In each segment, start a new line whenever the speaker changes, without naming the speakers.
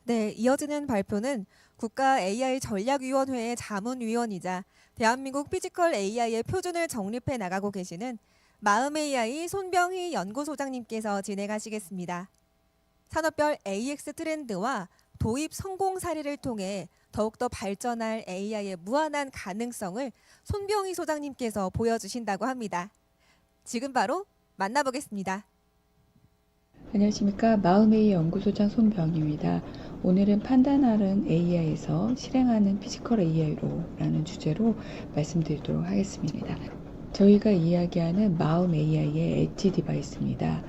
네, 이어지는 발표는 국가 AI 전략위원회의 자문위원이자 대한민국 피지컬 AI의 표준을 정립해 나가고 계시는 마음 AI 손병희 연구소장님께서 진행하시겠습니다. 산업별 AX 트렌드와 도입 성공 사례를 통해 더욱더 발전할 AI의 무한한 가능성을 손병희 소장님께서 보여주신다고 합니다. 지금 바로 만나보겠습니다.
안녕하십니까. 마음의 연구소장 손병입니다. 오늘은 판단하는 AI에서 실행하는 피지컬 AI로 라는 주제로 말씀드리도록 하겠습니다. 저희가 이야기하는 마음 AI의 엣지 디바이스입니다.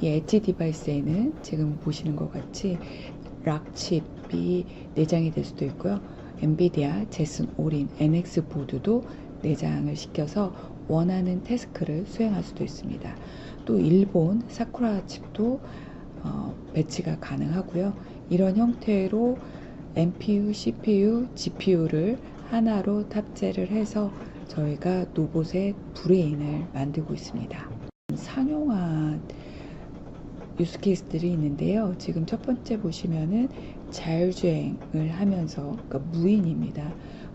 이 엣지 디바이스에는 지금 보시는 것 같이 락칩이 내장이 될 수도 있고요. 엔비디아 제슨 올인 NX 보드도 내장을 시켜서 원하는 태스크를 수행할 수도 있습니다. 또 일본 사쿠라 칩도 배치가 가능하고요. 이런 형태로 NPU, CPU, GPU를 하나로 탑재를 해서 저희가 로봇의 브레인을 만들고 있습니다. 상용화 유스 케이스들이 있는데요. 지금 첫 번째 보시면은 자율주행을 하면서, 그러니까 무인입니다.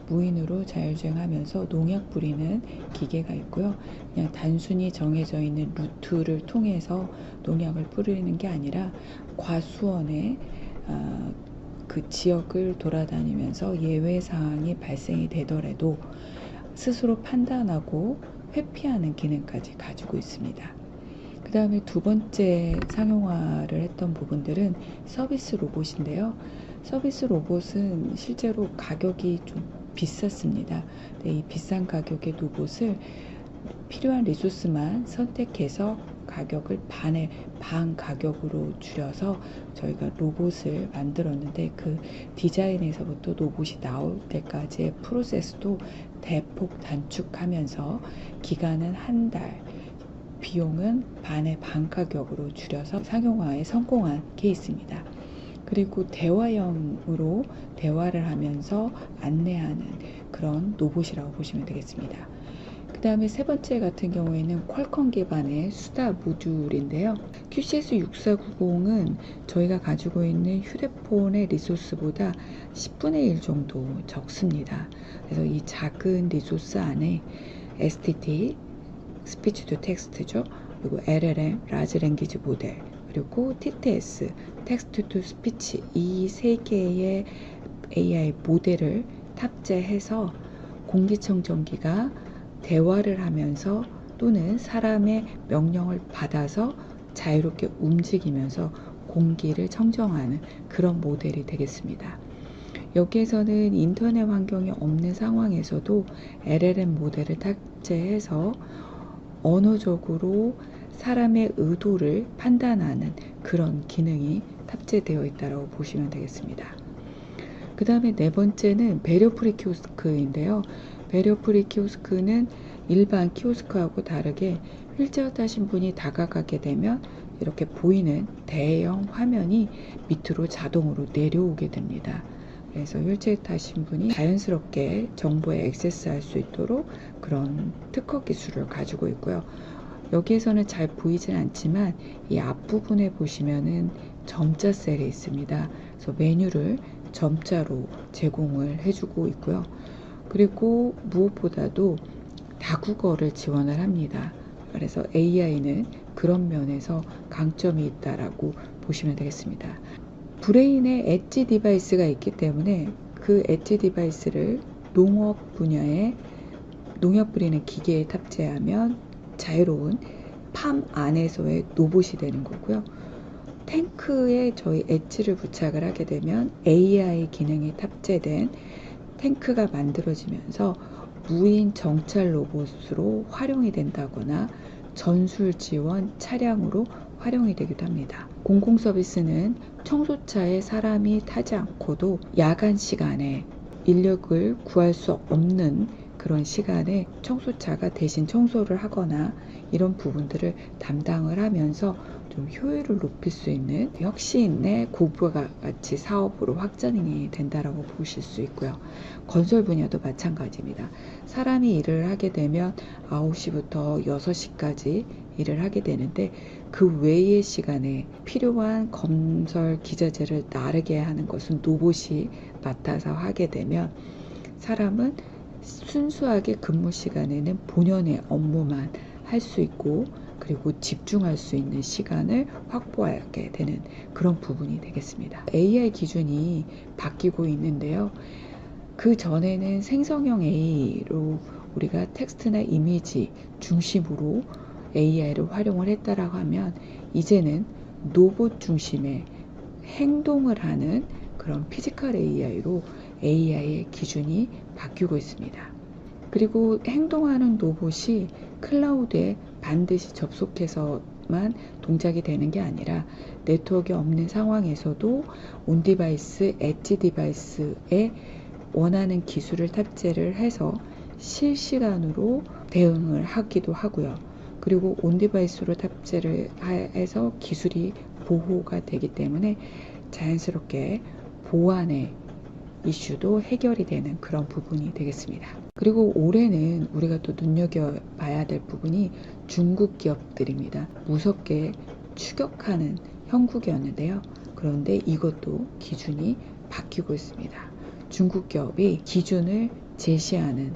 무인으로 자율주행하면서 농약 뿌리는 기계가 있고요. 그냥 단순히 정해져 있는 루트를 통해서 농약을 뿌리는 게 아니라 과수원의 그 지역을 돌아다니면서 예외 사항이 발생이 되더라도 스스로 판단하고 회피하는 기능까지 가지고 있습니다. 그 다음에 두 번째 상용화를 했던 부분들은 서비스 로봇인데요. 서비스 로봇은 실제로 가격이 좀 비쌌습니다. 이 비싼 가격의 로봇을 필요한 리소스만 선택해서 가격을 반 가격으로 줄여서 저희가 로봇을 만들었는데, 그 디자인에서부터 로봇이 나올 때까지의 프로세스도 대폭 단축하면서 기간은 한 달, 비용은 반 가격으로 줄여서 상용화에 성공한 케이스입니다. 그리고 대화형으로 대화를 하면서 안내하는 그런 로봇이라고 보시면 되겠습니다. 그 다음에 세 번째 같은 경우에는 퀄컴 기반의 수다 모듈인데요. QCS6490은 저희가 가지고 있는 휴대폰의 리소스보다 10분의 1 정도 적습니다. 그래서 이 작은 리소스 안에 STT, 스피치 투 텍스트죠. 그리고 LLM, 라지 랭귀지 모델, 그리고 TTS, 텍스트 투 스피치, 이 세 개의 AI 모델을 탑재해서 공기청정기가 대화를 하면서 또는 사람의 명령을 받아서 자유롭게 움직이면서 공기를 청정하는 그런 모델이 되겠습니다. 여기에서는 인터넷 환경이 없는 상황에서도 LLM 모델을 탑재해서 언어적으로 사람의 의도를 판단하는 그런 기능이 탑재되어 있다고 보시면 되겠습니다. 그 다음에 네 번째는 배려 프리 키오스크인데요. 배려 프리 키오스크는 일반 키오스크하고 다르게 휠체어 타신 분이 다가가게 되면 이렇게 보이는 대형 화면이 밑으로 자동으로 내려오게 됩니다. 그래서 휠체어 타신 분이 자연스럽게 정보에 액세스할 수 있도록 그런 특허 기술을 가지고 있고요. 여기에서는 잘 보이진 않지만 이 앞부분에 보시면은 점자 셀이 있습니다. 그래서 메뉴를 점자로 제공을 해주고 있고요. 그리고 무엇보다도 다국어를 지원을 합니다. 그래서 AI는 그런 면에서 강점이 있다라고 보시면 되겠습니다. 브레인에 엣지 디바이스가 있기 때문에 그 엣지 디바이스를 농업 분야에 농약 뿌리는 기계에 탑재하면 자유로운 팜 안에서의 로봇이 되는 거고요. 탱크에 저희 엣지를 부착을 하게 되면 AI 기능이 탑재된 탱크가 만들어지면서 무인 정찰 로봇으로 활용이 된다거나 전술 지원 차량으로 활용이 되기도 합니다. 공공 서비스는 청소차에 사람이 타지 않고도 야간 시간에 인력을 구할 수 없는 그런 시간에 청소차가 대신 청소를 하거나 이런 부분들을 담당을 하면서 좀 효율을 높일 수 있는 혁신의 고부가 가치 사업으로 확장이 된다라고 보실 수 있고요. 건설 분야도 마찬가지입니다. 사람이 일을 하게 되면 9시부터 6시까지 일을 하게 되는데 그 외의 시간에 필요한 검설 기자재를 나르게 하는 것은 로봇이 맡아서 하게 되면 사람은 순수하게 근무 시간에는 본연의 업무만 할 수 있고 그리고 집중할 수 있는 시간을 확보하게 되는 그런 부분이 되겠습니다. AI 기준이 바뀌고 있는데요. 그 전에는 생성형 AI로 우리가 텍스트나 이미지 중심으로 AI를 활용을 했다라고 하면 이제는 로봇 중심의 행동을 하는 그런 피지컬 AI로 AI의 기준이 바뀌고 있습니다. 그리고 행동하는 로봇이 클라우드에 반드시 접속해서만 동작이 되는 게 아니라 네트워크에 없는 상황에서도 온 디바이스, 엣지 디바이스에 원하는 기술을 탑재를 해서 실시간으로 대응을 하기도 하고요. 그리고 온 디바이스로 탑재를 해서 기술이 보호가 되기 때문에 자연스럽게 보안의 이슈도 해결이 되는 그런 부분이 되겠습니다. 그리고 올해는 우리가 또 눈여겨봐야 될 부분이 중국 기업들입니다. 무섭게 추격하는 형국이었는데요. 그런데 이것도 기준이 바뀌고 있습니다. 중국 기업이 기준을 제시하는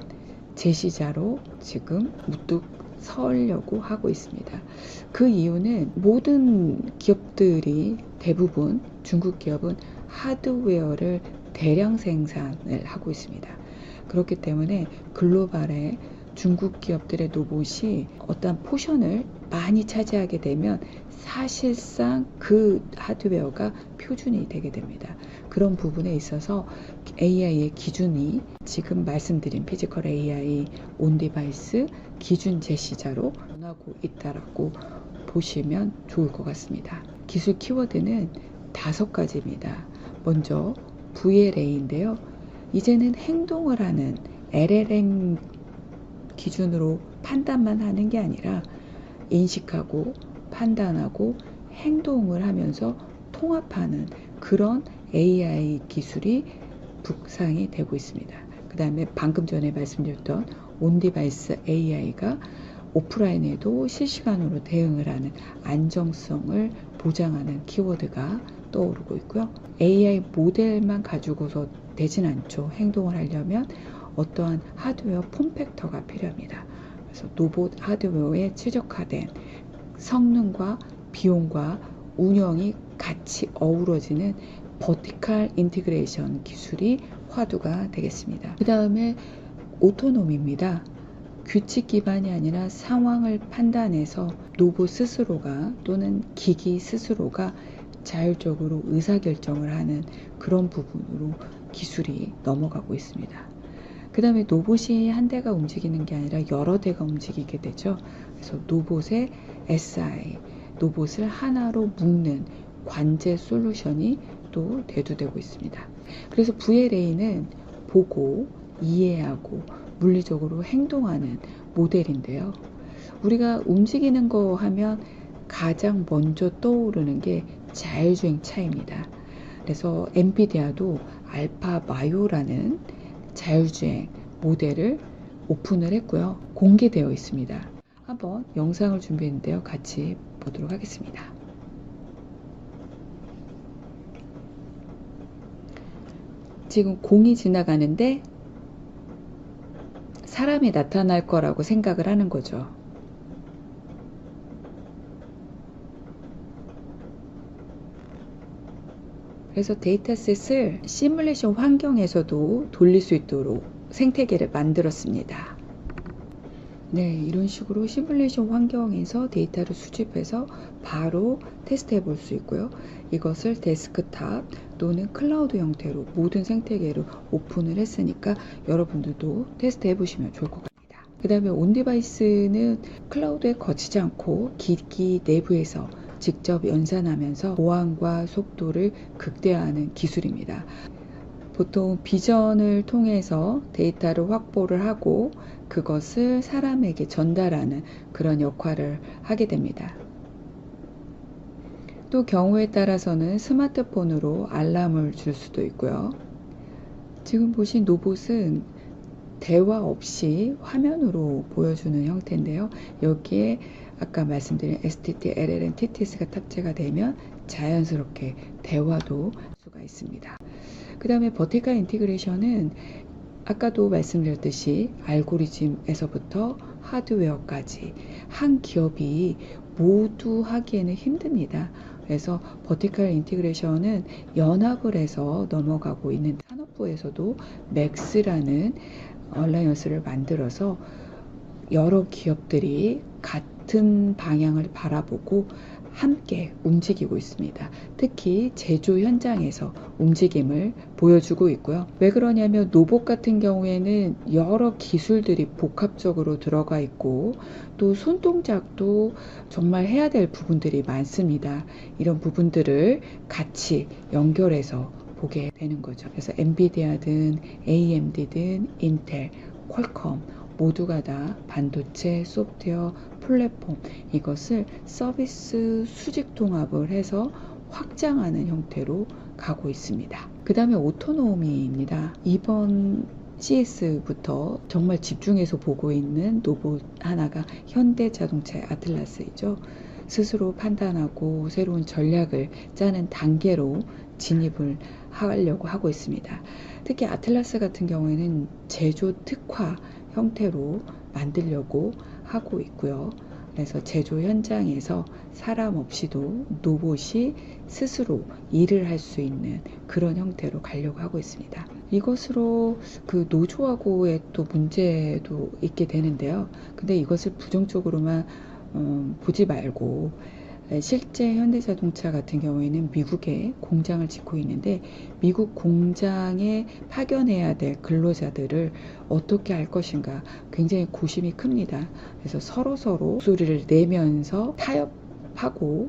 제시자로 지금 우뚝 서려고 하고 있습니다. 그 이유는 모든 기업들이 대부분 중국 기업은 하드웨어를 대량 생산을 하고 있습니다. 그렇기 때문에 글로벌의 중국 기업들의 로봇이 어떤 포션을 많이 차지하게 되면 사실상 그 하드웨어가 표준이 되게 됩니다. 그런 부분에 있어서 AI의 기준이 지금 말씀드린 피지컬 AI 온 디바이스 기준 제시자로 변하고 있다라고 보시면 좋을 것 같습니다. 기술 키워드는 5가지입니다. 먼저 VLA인데요. 이제는 행동을 하는 LLM 기준으로 판단만 하는 게 아니라 인식하고 판단하고 행동을 하면서 통합하는 그런 AI 기술이 북상이 되고 있습니다. 그 다음에 방금 전에 말씀드렸던 온디바이스 AI가 오프라인에도 실시간으로 대응을 하는 안정성을 보장하는 키워드가 떠오르고 있고요. AI 모델만 가지고서 되진 않죠. 행동을 하려면 어떠한 하드웨어 폼팩터가 필요합니다. 그래서 로봇 하드웨어에 최적화된 성능과 비용과 운영이 같이 어우러지는 버티컬 인티그레이션 기술이 화두가 되겠습니다. 그 다음에 오토노미입니다. 규칙 기반이 아니라 상황을 판단해서 로봇 스스로가 또는 기기 스스로가 자율적으로 의사결정을 하는 그런 부분으로 기술이 넘어가고 있습니다. 그 다음에 로봇이 한 대가 움직이는 게 아니라 여러 대가 움직이게 되죠. 그래서 로봇의 SI, 로봇을 하나로 묶는 관제 솔루션이 또 대두되고 있습니다. 그래서 VLA는 보고, 이해하고, 물리적으로 행동하는 모델인데요. 우리가 움직이는 거 하면 가장 먼저 떠오르는 게 자율주행차입니다. 그래서 엔비디아도 알파마요라는 자율주행 모델을 오픈을 했고요. 공개되어 있습니다. 한번 영상을 준비했는데요. 같이 보도록 하겠습니다. 지금 공이 지나가는데 사람이 나타날 거라고 생각을 하는 거죠. 그래서 데이터셋을 시뮬레이션 환경에서도 돌릴 수 있도록 생태계를 만들었습니다. 네, 이런 식으로 시뮬레이션 환경에서 데이터를 수집해서 바로 테스트해 볼 수 있고요. 이것을 데스크탑 또는 클라우드 형태로 모든 생태계를 오픈을 했으니까 여러분들도 테스트해 보시면 좋을 것 같습니다. 그 다음에 온디바이스는 클라우드에 거치지 않고 기기 내부에서 직접 연산하면서 보안과 속도를 극대화하는 기술입니다. 보통 비전을 통해서 데이터를 확보를 하고 그것을 사람에게 전달하는 그런 역할을 하게 됩니다. 또 경우에 따라서는 스마트폰으로 알람을 줄 수도 있고요. 지금 보신 로봇은 대화 없이 화면으로 보여주는 형태인데요. 여기에 아까 말씀드린 STT, LLM, TTS가 탑재가 되면 자연스럽게 대화도 할 수가 있습니다. 그 다음에 버티컬 인티그레이션은 아까도 말씀드렸듯이 알고리즘에서부터 하드웨어까지 한 기업이 모두 하기에는 힘듭니다. 그래서 버티컬 인티그레이션은 연합을 해서 넘어가고 있는 산업부에서도 맥스라는 얼라이언스를 만들어서 여러 기업들이 같은 방향을 바라보고 함께 움직이고 있습니다. 특히 제조 현장에서 움직임을 보여주고 있고요. 왜 그러냐면 로봇 같은 경우에는 여러 기술들이 복합적으로 들어가 있고 또 손동작도 정말 해야 될 부분들이 많습니다. 이런 부분들을 같이 연결해서 보게 되는 거죠. 그래서 엔비디아든 AMD든 인텔, 퀄컴 모두가 다 반도체, 소프트웨어, 플랫폼 이것을 서비스 수직 통합을 해서 확장하는 형태로 가고 있습니다. 그 다음에 오토노미입니다. 이번 CS부터 정말 집중해서 보고 있는 로봇 하나가 현대자동차의 아틀라스이죠. 스스로 판단하고 새로운 전략을 짜는 단계로 진입을 하려고 하고 있습니다. 특히 아틀라스 같은 경우에는 제조 특화 형태로 만들려고 하고 있고요. 그래서 제조 현장에서 사람 없이도 로봇이 스스로 일을 할 수 있는 그런 형태로 가려고 하고 있습니다. 이것으로 그 노조하고의 또 문제도 있게 되는데요. 근데 이것을 부정적으로만 보지 말고 실제 현대자동차 같은 경우에는 미국에 공장을 짓고 있는데 미국 공장에 파견해야 될 근로자들을 어떻게 할 것인가 굉장히 고심이 큽니다. 그래서 서로 목소리를 내면서 타협하고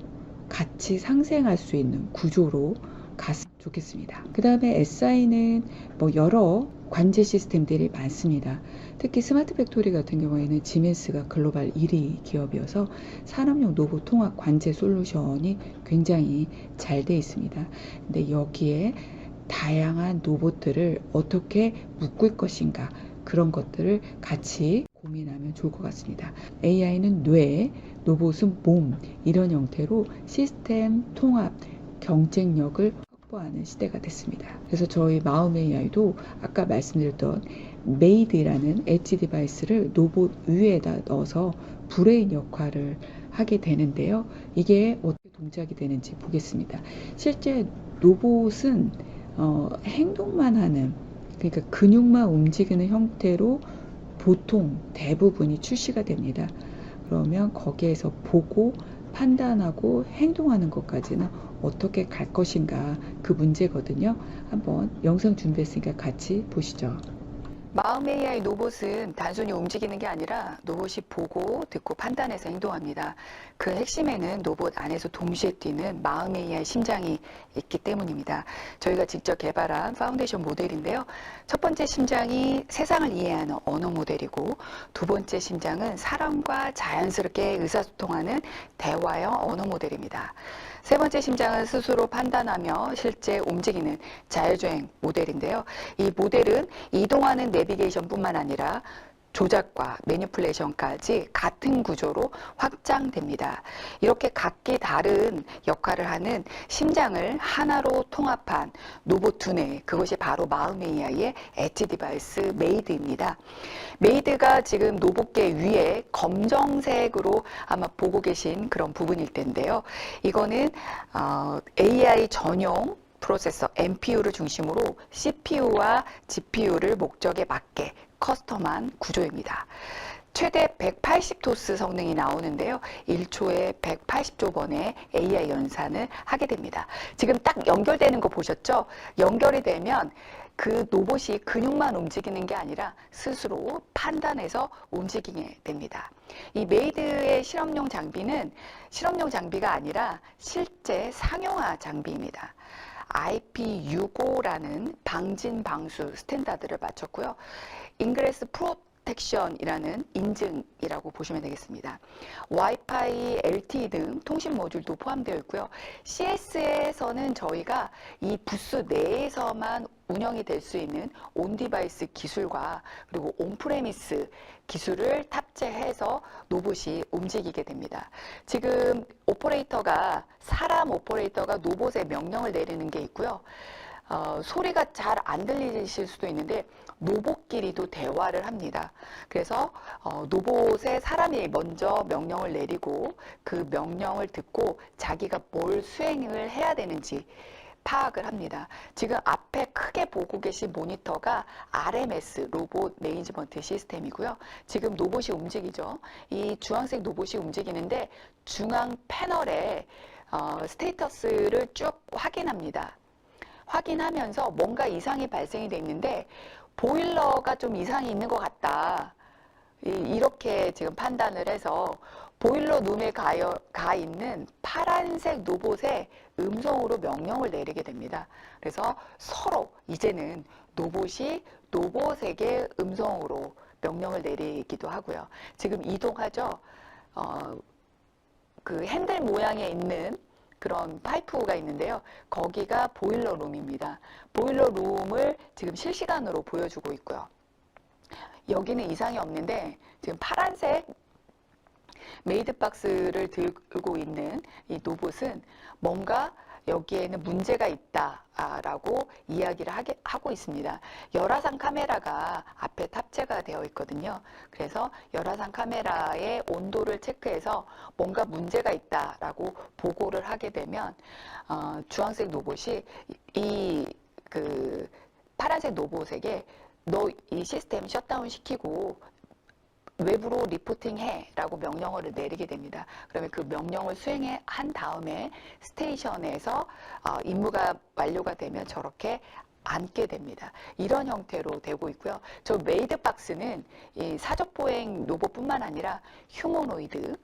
같이 상생할 수 있는 구조로 갔으면 좋겠습니다. 그 다음에 SI는 여러 관제 시스템들이 많습니다. 특히 스마트 팩토리 같은 경우에는 지멘스가 글로벌 1위 기업이어서 산업용 로봇 통합 관제 솔루션이 굉장히 잘 돼 있습니다. 근데 여기에 다양한 로봇들을 어떻게 묶을 것인가 그런 것들을 같이 고민하면 좋을 것 같습니다. AI는 뇌, 로봇은 몸 이런 형태로 시스템 통합 경쟁력을 확보하는 시대가 됐습니다. 그래서 저희 마음의 AI도 아까 말씀드렸던 메이드라는 엣지 디바이스를 로봇 위에다 넣어서 브레인 역할을 하게 되는데요. 이게 어떻게 동작이 되는지 보겠습니다. 실제 로봇은 행동만 하는 그러니까 근육만 움직이는 형태로 보통 대부분이 출시가 됩니다. 그러면 거기에서 보고 판단하고 행동하는 것까지는 어떻게 갈 것인가 그 문제거든요. 한번 영상 준비했으니까 같이 보시죠.
마음 AI 로봇은 단순히 움직이는 게 아니라 로봇이 보고 듣고 판단해서 행동합니다. 그 핵심에는 로봇 안에서 동시에 뛰는 마음 AI 심장이 있기 때문입니다. 저희가 직접 개발한 파운데이션 모델인데요. 첫 번째 심장이 세상을 이해하는 언어 모델이고 두 번째 심장은 사람과 자연스럽게 의사소통하는 대화형 언어 모델입니다. 세 번째 심장은 스스로 판단하며 실제 움직이는 자율주행 모델인데요. 이 모델은 이동하는 내비게이션뿐만 아니라 조작과 매니플레이션까지 같은 구조로 확장됩니다. 이렇게 각기 다른 역할을 하는 심장을 하나로 통합한 로봇 두뇌, 그것이 바로 마음 AI의 엣지 디바이스 메이드입니다. 메이드가 지금 로봇계 위에 검정색으로 아마 보고 계신 그런 부분일 텐데요. 이거는 AI 전용 프로세서 NPU를 중심으로 CPU와 GPU를 목적에 맞게 커스텀한 구조입니다. 최대 180토스 성능이 나오는데요. 1초에 180조 번의 AI 연산을 하게 됩니다. 지금 딱 연결되는 거 보셨죠? 연결이 되면 그 로봇이 근육만 움직이는 게 아니라 스스로 판단해서 움직이게 됩니다. 이 메이드의 실험용 장비는 실험용 장비가 아니라 실제 상용화 장비입니다. IP65라는 방진 방수 스탠다드를 맞췄고요. 인그레스 프로텍션이라는 인증이라고 보시면 되겠습니다. 와이파이, LTE 등 통신 모듈도 포함되어 있고요. CS에서는 저희가 이 부스 내에서만 운영이 될 수 있는 온디바이스 기술과 그리고 온프레미스 기술을 탑재해서 로봇이 움직이게 됩니다. 지금 오퍼레이터가 사람 오퍼레이터가 로봇에 명령을 내리는 게 있고요. 소리가 잘 안 들리실 수도 있는데 로봇끼리도 대화를 합니다. 그래서 로봇에 사람이 먼저 명령을 내리고 그 명령을 듣고 자기가 뭘 수행을 해야 되는지 파악을 합니다. 지금 앞에 크게 보고 계신 모니터가 RMS 로봇 매니지먼트 시스템이고요. 지금 로봇이 움직이죠. 이 주황색 로봇이 움직이는데 중앙 패널에 스테이터스를 쭉 확인합니다. 확인하면서 뭔가 이상이 발생이 돼 있는데 보일러가 좀 이상이 있는 것 같다. 이렇게 지금 판단을 해서 보일러 룸에 가 있는 파란색 로봇에 음성으로 명령을 내리게 됩니다. 그래서 서로 이제는 로봇이 로봇에게 음성으로 명령을 내리기도 하고요. 지금 이동하죠. 그 핸들 모양에 있는 그런 파이프가 있는데요. 거기가 보일러 룸입니다. 보일러 룸을 지금 실시간으로 보여주고 있고요. 여기는 이상이 없는데 지금 파란색 메이드박스를 들고 있는 이 로봇은 뭔가 여기에는 문제가 있다라고 이야기를 하고 있습니다. 열화상 카메라가 앞에 탑재가 되어 있거든요. 그래서 열화상 카메라의 온도를 체크해서 뭔가 문제가 있다라고 보고를 하게 되면 주황색 로봇이 그 파란색 로봇에게 너 이 시스템 셧다운 시키고 외부로 리포팅해 라고 명령어를 내리게 됩니다. 그러면 그 명령을 수행한 다음에 스테이션에서 임무가 완료가 되면 저렇게 앉게 됩니다. 이런 형태로 되고 있고요. 저 메이드박스는 이 사적보행 로봇뿐만 아니라 휴머노이드,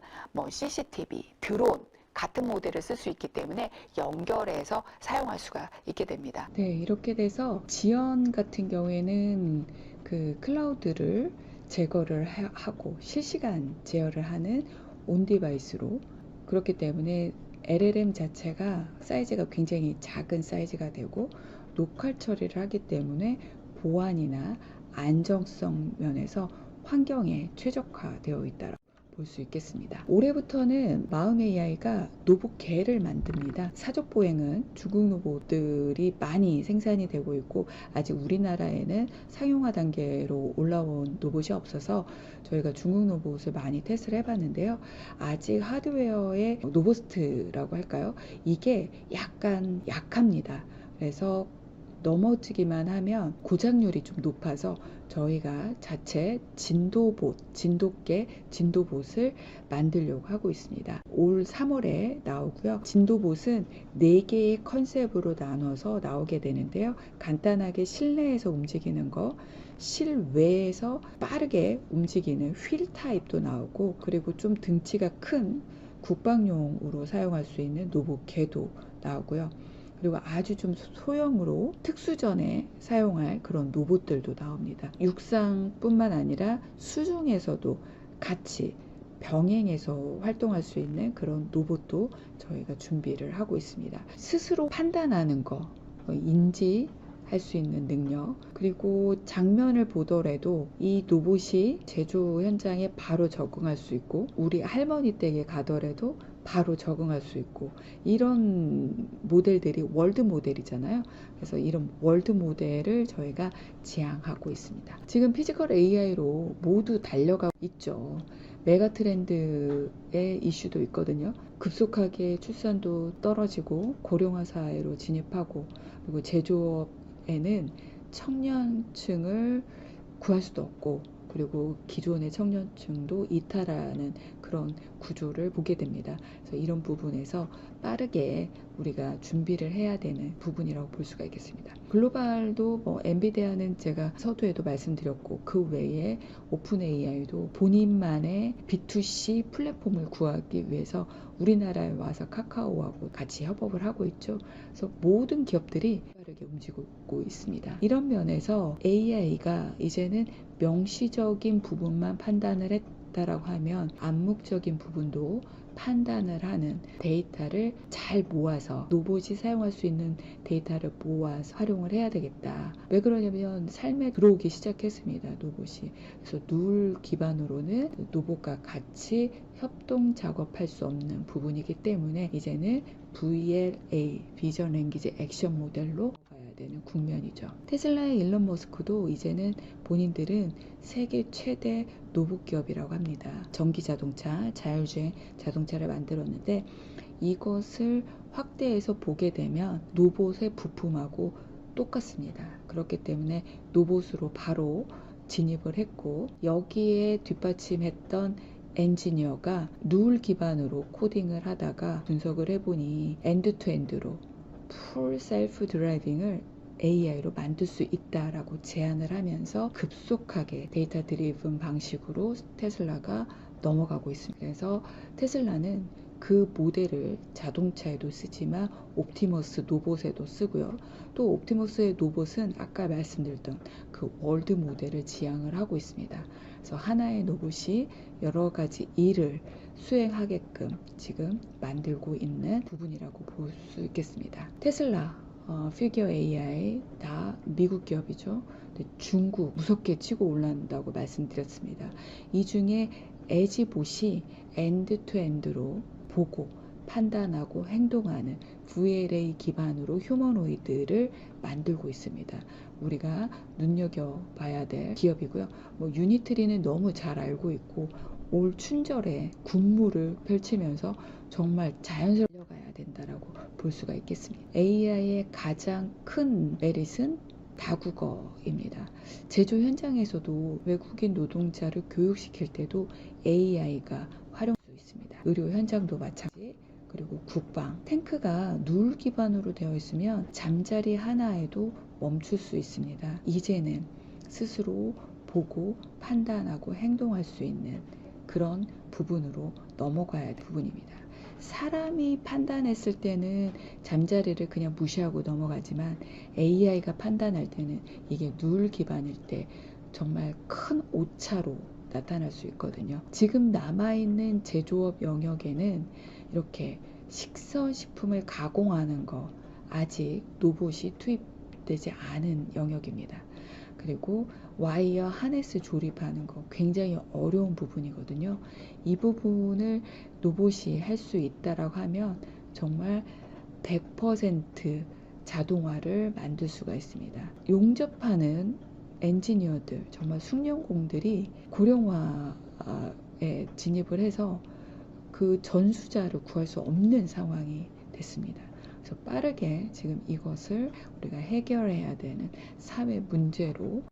CCTV, 드론 같은 모델을 쓸 수 있기 때문에 연결해서 사용할 수가 있게 됩니다.
네, 이렇게 돼서 지연 같은 경우에는 그 클라우드를 제거를 하고 실시간 제어를 하는 온 디바이스로, 그렇기 때문에 LLM 자체가 사이즈가 굉장히 작은 사이즈가 되고 로컬 처리를 하기 때문에 보안이나 안정성 면에서 환경에 최적화되어 있다고 볼 수 있겠습니다. 올해부터는 마음 AI가 로봇개를 만듭니다. 사족보행은 중국 로봇들이 많이 생산이 되고 있고 아직 우리나라에는 상용화 단계로 올라온 로봇이 없어서 저희가 중국 로봇을 많이 테스트를 해봤는데요. 아직 하드웨어의 로버스트라고 할까요? 이게 약간 약합니다. 그래서 넘어지기만 하면 고장률이 좀 높아서 저희가 자체 진돗개 진도봇을 만들려고 하고 있습니다. 올 3월에 나오고요. 진도봇은 4개의 컨셉으로 나눠서 나오게 되는데요. 간단하게 실내에서 움직이는 거, 실외에서 빠르게 움직이는 휠 타입도 나오고, 그리고 좀 등치가 큰 국방용으로 사용할 수 있는 로봇개도 나오고요. 그리고 아주 좀 소형으로 특수전에 사용할 그런 로봇들도 나옵니다. 육상뿐만 아니라 수중에서도 같이 병행해서 활동할 수 있는 그런 로봇도 저희가 준비를 하고 있습니다. 스스로 판단하는 거, 인지할 수 있는 능력, 그리고 장면을 보더라도 이 로봇이 제조 현장에 바로 적응할 수 있고 우리 할머니 댁에 가더라도 바로 적응할 수 있고, 이런 모델들이 월드 모델이잖아요. 그래서 이런 월드 모델을 저희가 지향하고 있습니다. 지금 피지컬 AI로 모두 달려가고 있죠. 메가 트렌드의 이슈도 있거든요. 급속하게 출산도 떨어지고 고령화 사회로 진입하고, 그리고 제조업에는 청년층을 구할 수도 없고, 그리고 기존의 청년층도 이탈하는 그런 구조를 보게 됩니다. 그래서 이런 부분에서 빠르게 우리가 준비를 해야 되는 부분이라고 볼 수가 있겠습니다. 글로벌도 엔비디아는 제가 서두에도 말씀드렸고, 그 외에 오픈 AI도 본인만의 B2C 플랫폼을 구하기 위해서 우리나라에 와서 카카오하고 같이 협업을 하고 있죠. 그래서 모든 기업들이 빠르게 움직이고 있습니다. 이런 면에서 AI가 이제는 명시적인 부분만 판단을 있다라고 하면 암묵적인 부분도 판단을 하는 데이터를 잘 모아서 로봇이 사용할 수 있는 데이터를 모아서 활용을 해야 되겠다. 왜 그러냐면 삶에 들어오기 시작했습니다. 로봇이. 그래서 누울 기반으로는 로봇과 같이 협동 작업할 수 없는 부분이기 때문에 이제는 VLA, 비전 랭귀지 액션 모델로 가야 되는 국면이죠. 테슬라의 일론 머스크도 이제는 본인들은 세계 최대 로봇 기업이라고 합니다. 전기 자동차, 자율주행 자동차를 만들었는데 이것을 확대해서 보게 되면 로봇의 부품하고 똑같습니다. 그렇기 때문에 로봇으로 바로 진입을 했고 여기에 뒷받침했던 엔지니어가 누울 기반으로 코딩을 하다가 분석을 해보니 엔드투엔드로 풀 셀프 드라이빙을 AI로 만들 수 있다라고 제안을 하면서 급속하게 데이터 드리븐 방식으로 테슬라가 넘어가고 있습니다. 그래서 테슬라는 그 모델을 자동차에도 쓰지만 옵티머스 로봇에도 쓰고요. 또 옵티머스의 로봇은 아까 말씀드렸던 그 월드 모델을 지향을 하고 있습니다. 그래서 하나의 로봇이 여러 가지 일을 수행하게끔 지금 만들고 있는 부분이라고 볼 수 있겠습니다. 테슬라, 피겨 AI 다 미국 기업이죠. 중국 무섭게 치고 올라온다고 말씀드렸습니다. 이 중에 에지봇이 엔드투엔드로 보고 판단하고 행동하는 VLA 기반으로 휴머노이드를 만들고 있습니다. 우리가 눈여겨봐야 될 기업이고요. 유니트리는 너무 잘 알고 있고 올 춘절에 군무를 펼치면서 정말 자연스럽게 가야 된다라고 볼 수가 있겠습니다. AI의 가장 큰 메릿은 다국어입니다. 제조 현장에서도 외국인 노동자를 교육시킬 때도 AI가 활용될 수 있습니다. 의료 현장도 마찬가지. 그리고 국방, 탱크가 누울 기반으로 되어 있으면 잠자리 하나에도 멈출 수 있습니다. 이제는 스스로 보고 판단하고 행동할 수 있는 그런 부분으로 넘어가야 될 부분입니다. 사람이 판단했을 때는 잠자리를 그냥 무시하고 넘어가지만 AI가 판단할 때는 이게 누울 기반일 때 정말 큰 오차로 나타날 수 있거든요. 지금 남아있는 제조업 영역에는 이렇게 식선식품을 가공하는 거 아직 로봇이 투입되지 않은 영역입니다. 그리고 와이어 하네스 조립하는 거 굉장히 어려운 부분이거든요. 이 부분을 로봇이 할 수 있다라고 하면 정말 100% 자동화를 만들 수가 있습니다. 용접하는 엔지니어들, 정말 숙련공들이 고령화에 진입을 해서 그 전수자를 구할 수 없는 상황이 됐습니다. 그래서 빠르게 지금 이것을 우리가 해결해야 되는 사회 문제로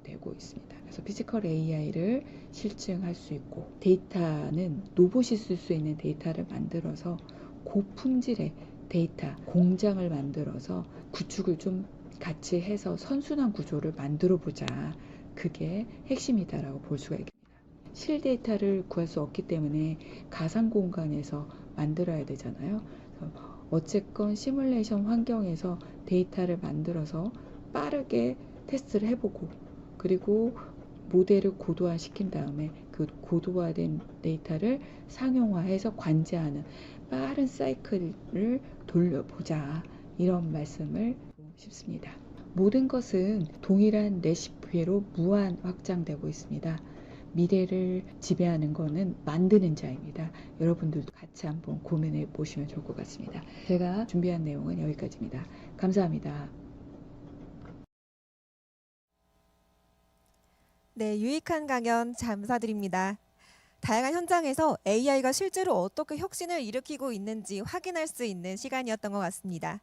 되고 있습니다. 그래서 피지컬 AI를 실증할 수 있고 데이터는 로봇이 쓸 수 있는 데이터를 만들어서 고품질의 데이터 공장을 만들어서 구축을 좀 같이 해서 선순환 구조를 만들어 보자. 그게 핵심이다라고 볼 수가 있겠습니다. 실데이터를 구할 수 없기 때문에 가상 공간에서 만들어야 되잖아요. 어쨌건 시뮬레이션 환경에서 데이터를 만들어서 빠르게 테스트를 해보고 그리고 모델을 고도화 시킨 다음에 그 고도화된 데이터를 상용화해서 관제하는 빠른 사이클을 돌려보자, 이런 말씀을 드리고 싶습니다. 모든 것은 동일한 레시피로 무한 확장되고 있습니다. 미래를 지배하는 것은 만드는 자입니다. 여러분들도 같이 한번 고민해 보시면 좋을 것 같습니다. 제가 준비한 내용은 여기까지입니다. 감사합니다.
네, 유익한 강연 감사드립니다. 다양한 현장에서 AI가 실제로 어떻게 혁신을 일으키고 있는지 확인할 수 있는 시간이었던 것 같습니다.